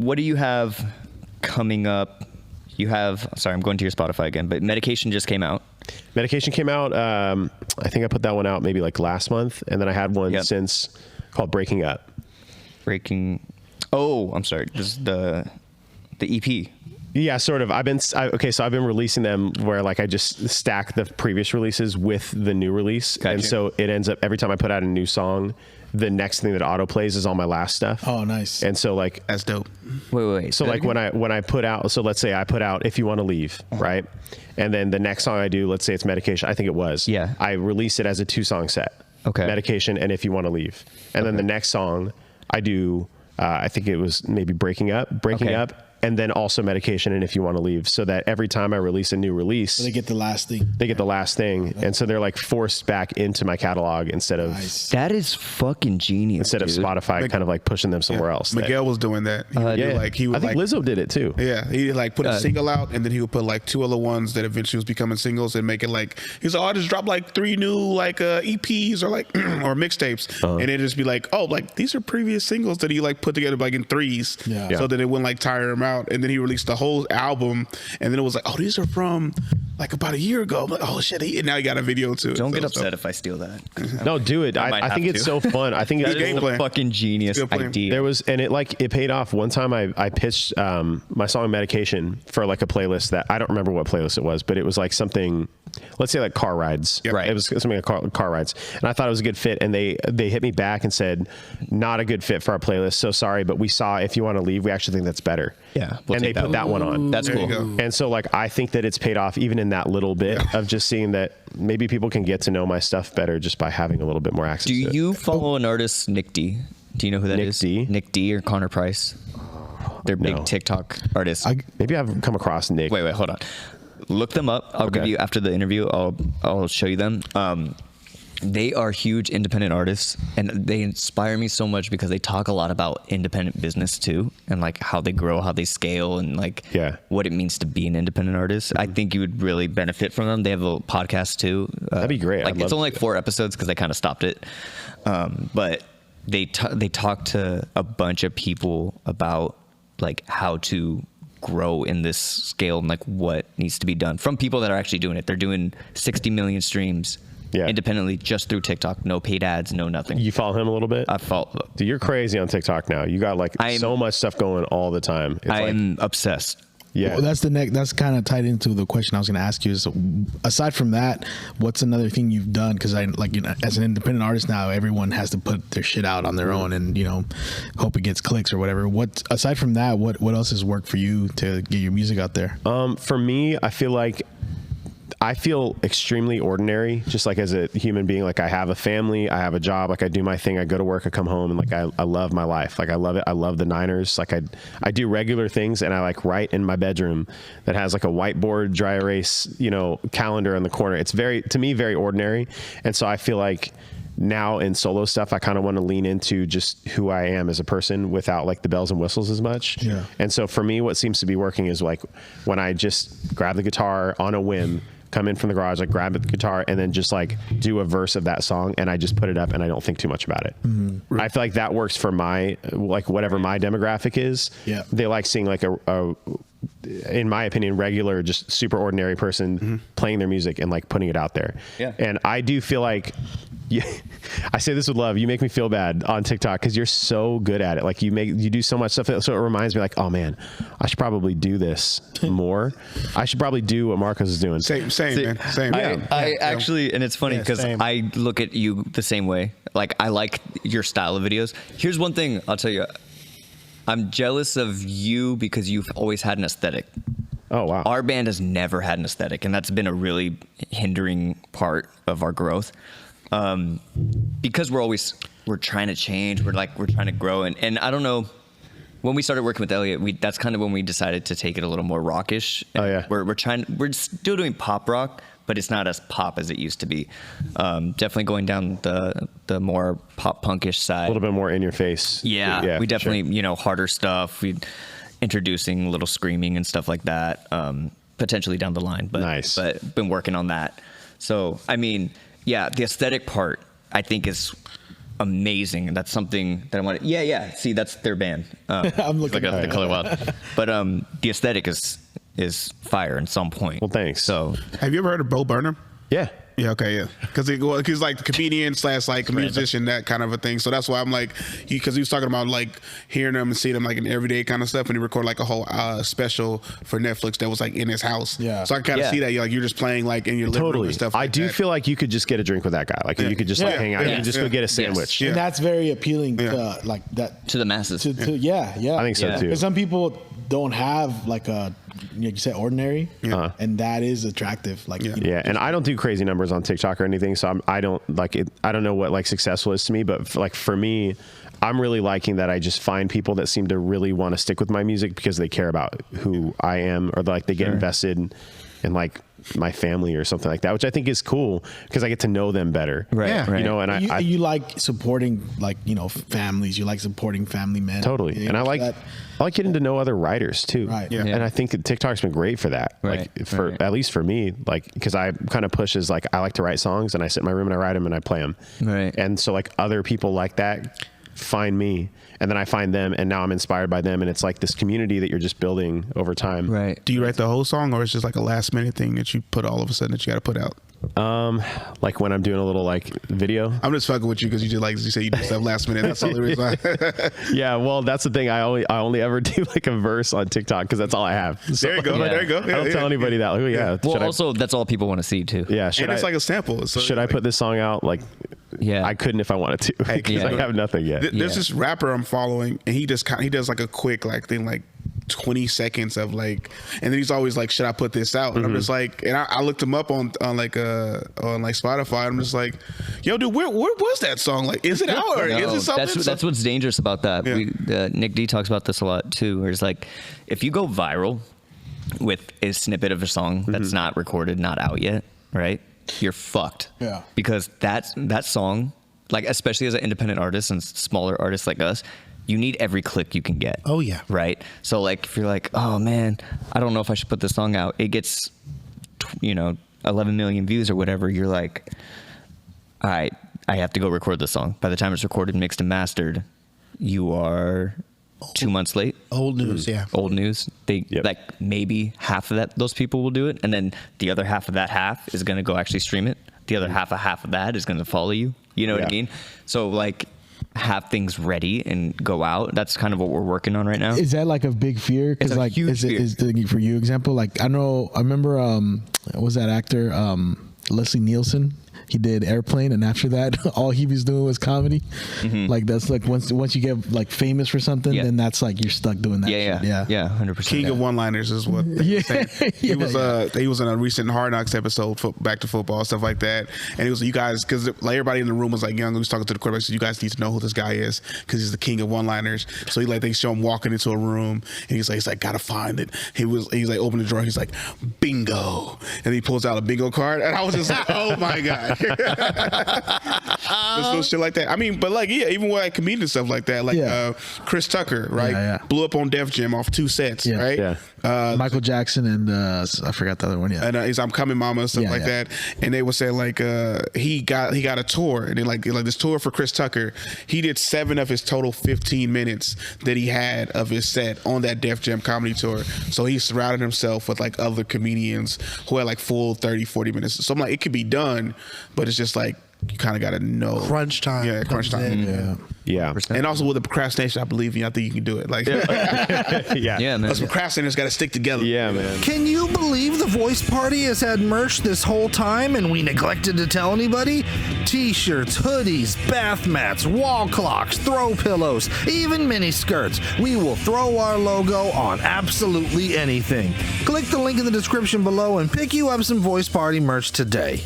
what do you have coming up? You have, sorry, I'm going to your Spotify again, but Medication just came out. Medication came out. I think I put that one out maybe like last month, and then I had one since called Breaking Up. Oh, I'm sorry. This is the EP. Yeah, sort of. So I've been releasing them where like I just stack the previous releases with the new release, Gotcha. and so it ends up every time I put out a new song, the next thing that auto plays is all my last stuff. Oh, nice. And so like That's dope. Wait. So like when I put out, so let's say I put out If You Want to Leave, right? And then the next song I do, let's say it's Medication. I think it was. Yeah. I release it as a 2-song set. Okay. Medication and If You Want to Leave. And then the next song I do, I think it was maybe Breaking Up, and then also Medication and If You Want to Leave, so that every time I release a new release, So they get the last thing. they get the last thing. And so they're like forced back into my catalog instead of Nice. That is fucking genius. of Spotify kind of like pushing them somewhere else. Miguel was doing that. He would do, like he would I think like Lizzo did it too. Yeah, he like put a single out, and then he would put like 2 other ones that eventually was becoming singles, and make it like he's like, oh, I just dropped like 3 new like EPs or like or mixtapes, and it'd just be like, oh, like these are previous singles that he like put together like in 3s, Yeah. so that it wouldn't like tire him out, and then he released the whole album, and then it was like, oh, these are from like about a year ago. I'm like, oh shit, and now he got a video too. Don't get upset if I steal that. No, do it. I might I think have it's to. so fun. I think That it's is a fucking genius Good plan. idea. There was, and it paid off. One time I pitched my song Medication for like a playlist that I don't remember what playlist it was, but it was like something, let's say like car rides. Yep. Right. It was something like car rides. And I thought it was a good fit. And they hit me back and said, not a good fit for our playlist. So sorry, but we saw If You Want to Leave, we actually think that's better. Yeah, we'll and they take that put that one on. That's There you cool. go. And so like, I think that it's paid off even in that little bit of just seeing that maybe people can get to know my stuff better just by having a little bit more access Do to it. you follow an artist, Nick D? Do you know who that is? Nick D or Connor Price? They're big No. TikTok artists. Maybe I've come across Nick. Wait, hold on. Look them up. I'll give you after the interview. I'll show you them. They are huge independent artists, and they inspire me so much because they talk a lot about independent business too, and like how they grow, how they scale, and like what it means to be an independent artist. I think you would really benefit from them. They have a podcast too. That'd be great. Like I'd it's love only to. like 4 episodes because they kind of stopped it, but they talk to a bunch of people about like how to grow in this scale and like what needs to be done from people that are actually doing it. They're doing 60 million streams independently just through TikTok. No paid ads, no nothing. You follow him a little bit? I follow. Dude, you're crazy on TikTok now. You got like so much stuff going all the time. It's I'm obsessed. Yeah. Well, that's kind of tied into the question I was going to ask you. Is aside from that, what's another thing you've done? Because I like, you know, as an independent artist now, everyone has to put their shit out on their own, and you know, hope it gets clicks or whatever. What aside from that, what else has worked for you to get your music out there? For me, I feel extremely ordinary, just like as a human being. Like I have a family, I have a job, like I do my thing, I go to work, I come home, and like I love my life. Like I love it. I love the Niners. Like I do regular things, and I like write in my bedroom that has like a whiteboard, dry erase, you know, calendar in the corner. It's to me, very ordinary. And so I feel like now in solo stuff, I kind of want to lean into just who I am as a person without like the bells and whistles as much. Yeah. And so for me, what seems to be working is like when I just grab the guitar on a whim, come in from the garage, like grab the guitar and then just like do a verse of that song, and I just put it up and I don't think too much about it. Mm-hmm. I feel like that works for my, like whatever my demographic is. Yeah. They like seeing like a in my opinion, regular, just super ordinary person playing their music and like putting it out there. Yeah. And I do feel like, I say this with love, you make me feel bad on TikTok because you're so good at it. Like you do so much stuff. So it reminds me like, oh man, I should probably do this more. I should probably do what Marcos is doing. Same, man. Same. I actually, and it's funny because I look at you the same way. Like I like your style of videos. Here's one thing I'll tell you. I'm jealous of you because you've always had an aesthetic. Oh, wow. Our band has never had an aesthetic, and that's been a really hindering part of our growth. Because we're trying to change. We're trying to grow. And I don't know, when we started working with Elliot, that's kind of when we decided to take it a little more rockish. Oh, yeah. We're still doing pop rock, but it's not as pop as it used to be. Definitely going down the more pop punkish side. A little bit more in your face. Yeah, we definitely, harder stuff. We introducing a little screaming and stuff like that, potentially down the line. But, nice. But been working on that. So, I mean, yeah, the aesthetic part, I think, is amazing. And that's something that I want to, yeah. See, that's their band. I'm looking like at the Color Wild. But the aesthetic is fire in some point. Well, thanks. So Have you ever heard of Bo Burnham? Yeah. Yeah, okay, yeah. Because he's like the comedian / like a musician, that kind of a thing. So that's why I'm like, because he was talking about like hearing him and seeing him like in everyday kind of stuff, and he recorded like a whole special for Netflix that was like in his house. Yeah. So I kind of see that you're just playing like in your living room and stuff. I like do that. feel like you could just get a drink with that guy. Like you could just like hang out. You could just go get a sandwich. And that's very appealing to like that to the masses. yeah. I think so too. Because some people don't have like a, like you said, ordinary, and that is attractive. Like and I don't do crazy numbers on TikTok or anything, so I don't like it. I don't know what like successful is to me, but like for me, I'm really liking that I just find people that seem to really want to stick with my music because they care about who I am, or like they get invested in like my family or something like that, which I think is cool because I get to know them better. Right. Yeah. You know, and you like supporting like, families. You like supporting family men. Totally. And I like getting to know other writers too. Right. Yeah. And I think that TikTok's been great for that. Right. Like at least for me, like, because I kind of push as like, I like to write songs and I sit in my room and I write them and I play them. Right. And so like other people like that find me and then I find them and now I'm inspired by them. And it's like this community that you're just building over time. Right. Do you write the whole song, or it's just like a last minute thing that you put all of a sudden that you got to put out? Like when I'm doing a little like video. I'm just fucking with you because you just like you say you do stuff last minute. That's all the reason why. Yeah, well, that's the thing. I only ever do like a verse on TikTok because that's all I have. So, There you go. Yeah. There you go. I don't tell anybody that. Like, Well, also that's all people want to see too. Yeah. And it's like a sample. So should I put this song out? Like, Yeah. I couldn't if I wanted to. Hey, Because I have nothing yet. There's this rapper I'm following, and he does like a quick like thing, like 20 seconds of like, and then he's always like, should I put this out? And I'm just like, and I looked him up on Spotify. I'm just like, yo, dude, where was that song? Like, is it out or is it something? That's what's dangerous about that. Yeah. Nick D talks about this a lot too. Where it's like, if you go viral with a snippet of a song that's not recorded, not out yet, right? You're fucked. Yeah. Because that song, like especially as an independent artist and smaller artists like us, you need every click you can get. Oh, yeah. Right? So like if you're like, oh man, I don't know if I should put this song out. It gets 11 million views or whatever. You're like, all right, I have to go record this song. By the time it's recorded, mixed and mastered, you are 2 months late. Old news, yeah. Old news. They like maybe half of those people will do it, and then the other half of that half is gonna go actually stream it. The other half of that is gonna follow you. You know what I mean? So like, have things ready and go out. That's kind of what we're working on right now. Is that like a big fear? Because It's a like, huge fear. is the, for you example, like I remember was that actor Leslie Nielsen? He did Airplane, and after that, all he was doing was comedy. Like that's like once you get like famous for something, then that's like you're stuck doing that. Yeah, 100%. King of one-liners is what they were saying. He was in a recent Hard Knocks episode, Back to Football, stuff like that. And it was you guys, because like everybody in the room was like young. He was talking to the quarterback, said, you guys need to know who this guy is because he's the king of one-liners. So they show him walking into a room, and he's like gotta find it. He's like open the drawer, he's like bingo, and he pulls out a bingo card, and I was just like, oh my god. There's no shit like that. I mean, but like, even with like comedian stuff like that, like Chris Tucker, right? Blew up on Def Jam off 2 sets, right? Yeah. Michael Jackson and I forgot the other one. Yeah, and he's I'm Coming Mama and stuff like that. And they would say like he got a tour, and then like this tour for Chris Tucker, he did 7 of his total 15 minutes that he had of his set on that Def Jam comedy tour. So he surrounded himself with like other comedians who had like full 30-40 minutes. So I'm like, it could be done, but it's just like you kind of got to know Crunch time. Yeah, crunch time. Yeah. And also with the procrastination, I believe you. I think you can do it. Like, Yeah, man. us procrastinators got to stick together. Yeah, man. Can you believe the Voice Party has had merch this whole time and we neglected to tell anybody? T-shirts, hoodies, bath mats, wall clocks, throw pillows, even mini skirts. We will throw our logo on absolutely anything. Click the link in the description below and pick you up some Voice Party merch today.